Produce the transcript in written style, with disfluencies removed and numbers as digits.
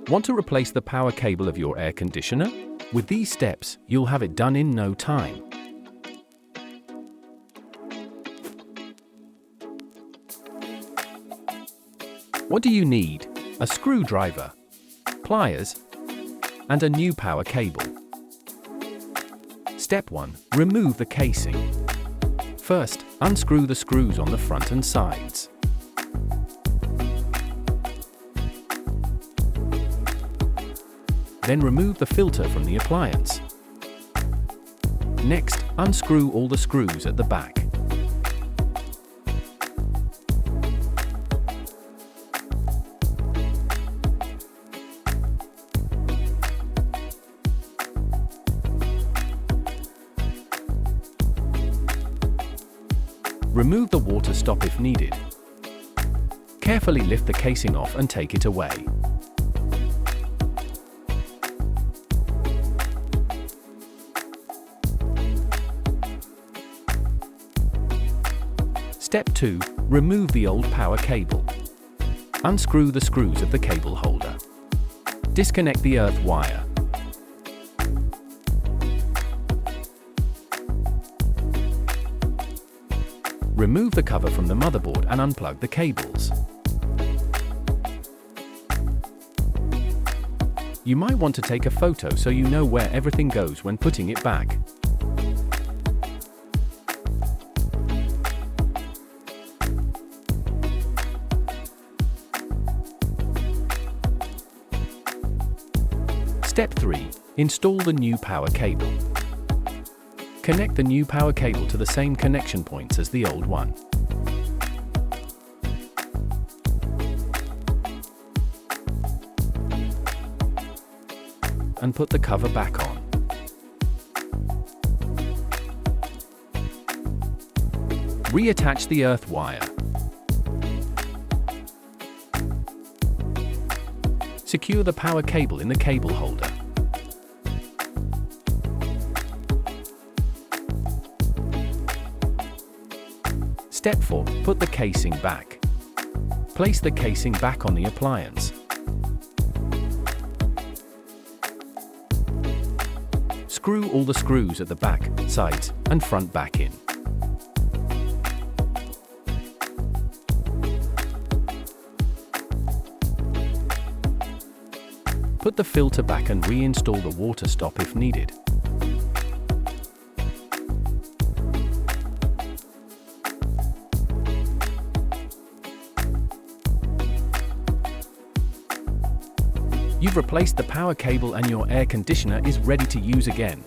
Want to replace the power cable of your air conditioner? With these steps, you'll have it done in no time. What do you need? A screwdriver, pliers, and a new power cable. Step 1. Remove the casing. First, unscrew the screws on the front and sides. Then remove the filter from the appliance. Next, unscrew all the screws at the back. Remove the water stop if needed. Carefully lift the casing off and take it away. Step 2. Remove the old power cable. Unscrew the screws of the cable holder. Disconnect the earth wire. Remove the cover from the motherboard and unplug the cables. You might want to take a photo so you know where everything goes when putting it back. Step 3. Install the new power cable. Connect the new power cable to the same connection points as the old one. And put the cover back on. Reattach the earth wire. Secure the power cable in the cable holder. Step 4. Put the casing back. Place the casing back on the appliance. Screw all the screws at the back, sides, and front back in. Put the filter back and reinstall the water stop if needed. You've replaced the power cable and your air conditioner is ready to use again.